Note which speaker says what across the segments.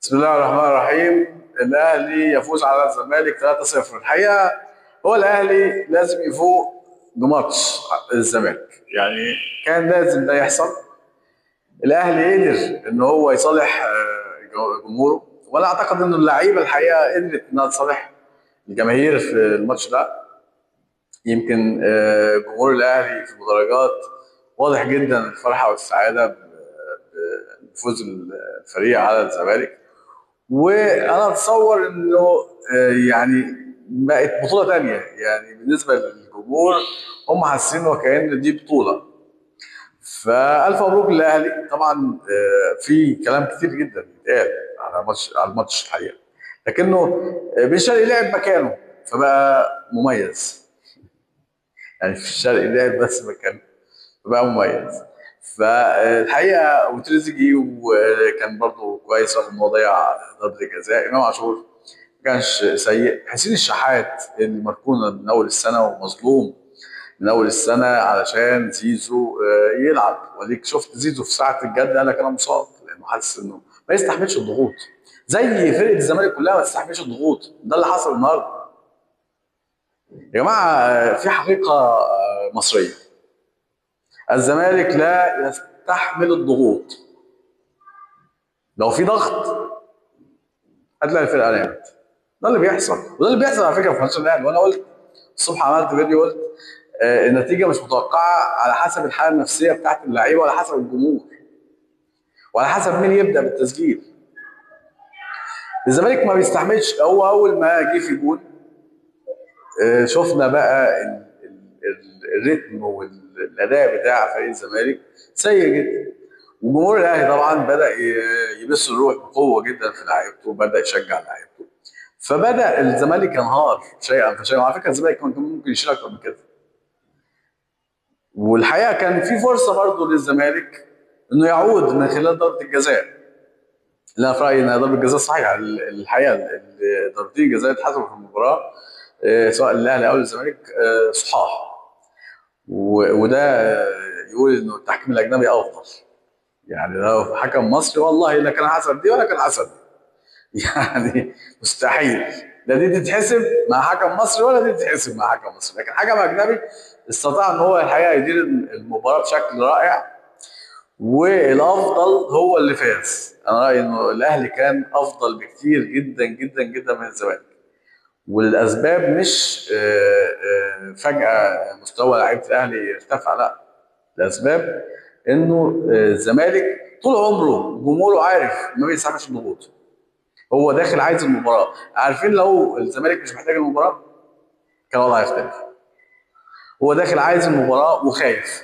Speaker 1: بسم الله الرحمن الرحيم. الاهلي يفوز على الزمالك 3-0. الحقيقه هو الاهلي لازم يفوق بماتش الزمالك، يعني كان لازم ده يحصل. الاهلي قدر ان هو يصالح جمهوره، وانا اعتقد ان اللعيبه الحقيقه قدرت انها تصالح الجماهير في الماتش ده. يمكن جمهور الاهلي في المدرجات واضح جدا الفرحه والسعاده بفوز الفريق على الزمالك. وانا اتصور انه يعني بقت بطوله تانية، يعني بالنسبه للجمهور هم حاسين وكأن دي بطوله. فالف مبروك للاهلي طبعا. في كلام كتير جدا بيتقال على الماتش الحقيقه، لكنه بن شرقي لعب مكانه فبقى مميز. يعني في الشرقي لعب بس مكانه فبقى مميز. فالحقيقه وتريزيجي وكان برضه كويس رغم ان هو ضيع ضربه الجزاء. امام عاشور ما كانش سيء. حسين الشحات اللي مركون من اول السنه ومظلوم من اول السنه علشان زيزو يلعب، وديك شفت زيزو في ساعه الجد قال لك انا مصاب، لانه حاسس انه ما يستحملش الضغوط زي فرقه الزمالك كلها ما تستحملش الضغوط. ده اللي حصل النهارده يا جماعه. في حقيقه مصريه: الزمالك لا يستحمل الضغوط. لو في ضغط هتلاقي الفرقه نامت. ده اللي بيحصل، وده اللي بيحصل على فكره في ماتش الاهلي. وانا قلت الصبح، عملت فيديو قلت النتيجه مش متوقعه على حسب الحاله النفسيه بتاعت اللعيبه ولا حسب الجمهور وعلى حسب مين يبدا بالتسجيل. الزمالك ما بيستحملش. هو اول ما جه في جول شفنا بقى الريتم والاداء بتاع فريق الزمالك سيء جدا. وجمهور الاهلي طبعا بدا يبث الروح بقوه جدا في لعيبته وبدا يشجع لعيبته. فبدا الزمالك ينهار شيئا فشيئا. وعلى فكره الزمالك كان ممكن يشيل اكتر من كده. والحقيقه كان في فرصه برضه للزمالك انه يعود من خلال ضربه الجزاء. لا، في رايي انها ضربه جزاء صحيحه. الحقيقه ضربتين الجزاء اتحسبوا في المباراه سواء للاهلي او للزمالك صحاح. وده يقول انه التحكيم الاجنبي افضل. يعني لو حكم مصري والله لا كان حسب دي ولا كان حسب دي. يعني مستحيل لا دي تتحسب مع حكم مصري ولا دي تتحسب مع حكم مصري. لكن حكم اجنبي استطاع ان هو الحقيقه يدير المباراه بشكل رائع، والافضل هو اللي فاز. انا رايي انه الاهلي كان افضل بكتير جدا جدا جدا من الزمالك. والاسباب مش فجاه مستوى لعيبه الاهلي ارتفع، لا. الاسباب انه الزمالك طول عمره جمهوره عارف ما بيستحملش الضغوط. هو داخل عايز المباراه. عارفين لو الزمالك مش محتاج المباراه كان الوضع هيختلف. هو داخل عايز المباراه وخايف،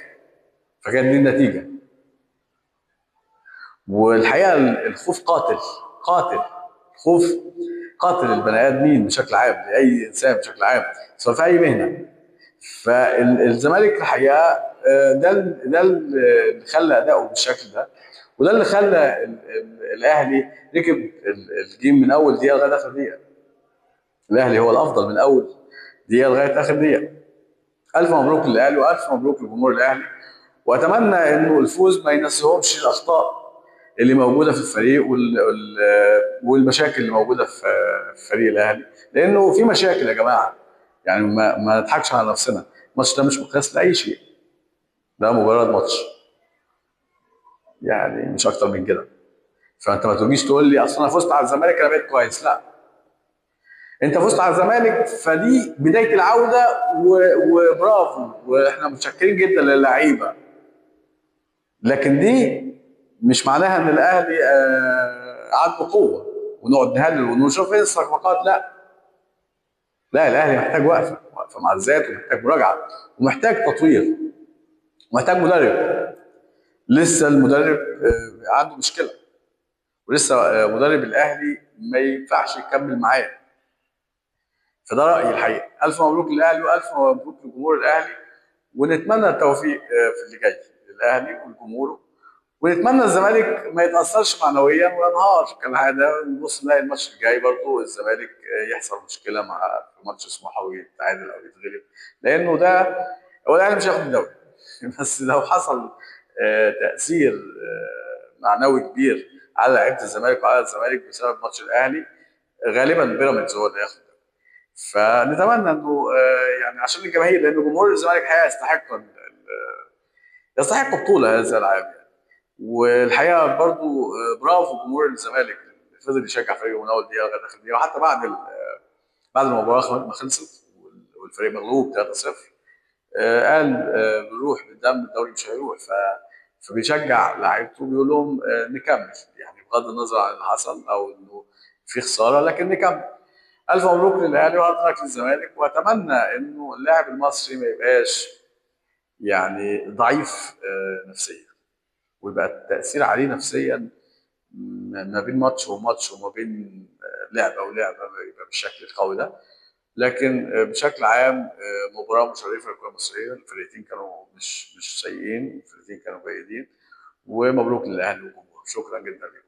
Speaker 1: فكانت دي النتيجه. والحقيقه الخوف قاتل. قاتل. خوف قاتل البني ادمين بشكل عام، لاي انسان بشكل عام سواء في اي مهنه. فالزمالك الحقيقه ده اللي خلى اداؤه بالشكل ده، وده اللي خلى الاهلي ركب الجيم من اول دقيقه لغايه اخر دقيقه. الاهلي هو الافضل من اول دقيقه لغايه اخر دقيقه. الف مبروك للاهلي والف مبروك لجمهور الاهلي. واتمنى انه الفوز ما ينسيهمش الاخطاء اللي موجوده في الفريق والمشاكل اللي موجوده في فريق الاهلي، لانه في مشاكل يا جماعه. يعني ما نضحكش على نفسنا. الماتش ده مش مقياس لاي شيء. ده مجرد ماتش، يعني مش اكتر من كده. فانت ما تجيش تقول لي اصل انا فزت على الزمالك انا بقيت كويس. لا، انت فزت على الزمالك فدي بدايه العوده وبرافو، واحنا متشكرين جدا للعيبه. لكن دي مش معناها ان الاهلي عاد بقوه ونقعد نهلل ونشوف ايه الصفقات. لا، لا، الاهلي محتاج وقفه مع الذات، ومحتاج مراجعه، ومحتاج تطوير، ومحتاج مدرب. لسه المدرب عنده مشكله، ولسه مدرب الاهلي ما ينفعش يكمل معاه. فده رايي الحقيقه. الف مبروك للاهلي والف مبروك لجمهور الاهلي. ونتمنى التوفيق في اللي جاي للاهلي ولجمهوره. ونتمنى الزمالك ما يتاثرش معنويا وينهار كالعاده. نبص نلاقي الماتش الجاي برضه الزمالك يحصل مشكله مع في ماتش سموحه ويتعادل او يتغلب. لانه ده هو الاهلي مش هياخد الدوري. بس لو حصل تاثير معنوي كبير على لعيبه الزمالك وعلى الزمالك بسبب ماتش الاهلي. غالبا بيراميدز هو اللي هياخد. فنتمنى انه يعني عشان الجماهير، لان جمهور الزمالك الحقيقه يستحق بطوله هذا العام يعني. والحقيقه برضو برافو جمهور الزمالك اللي فضل يشجع فريقه من اول دقيقه لغايه اخر دقيقه، وحتى بعد المباراه ما خلصت والفريق مغلوب 3-0 قال بنروح بالدم الدوري مش هيروح. فبيشجع لعيبته بيقول لهم نكمل، يعني بغض النظر عن اللي حصل او انه في خساره لكن نكمل. الف مبروك للاهلي وهارد لك للزمالك، واتمنى انه اللاعب المصري ما يبقاش يعني ضعيف نفسيا، ويبقى التاثير عليه نفسيا ما بين ماتش وماتش وما بين لعبه ولعبه يبقى بالشكل القوي ده. لكن بشكل عام مباراه مشرفه للكره المصريه، الفرقتين كانوا مش سيئين، الفرقتين كانوا جيدين، ومبروك للاهلي وجمهوره. شكرا جدا لكم.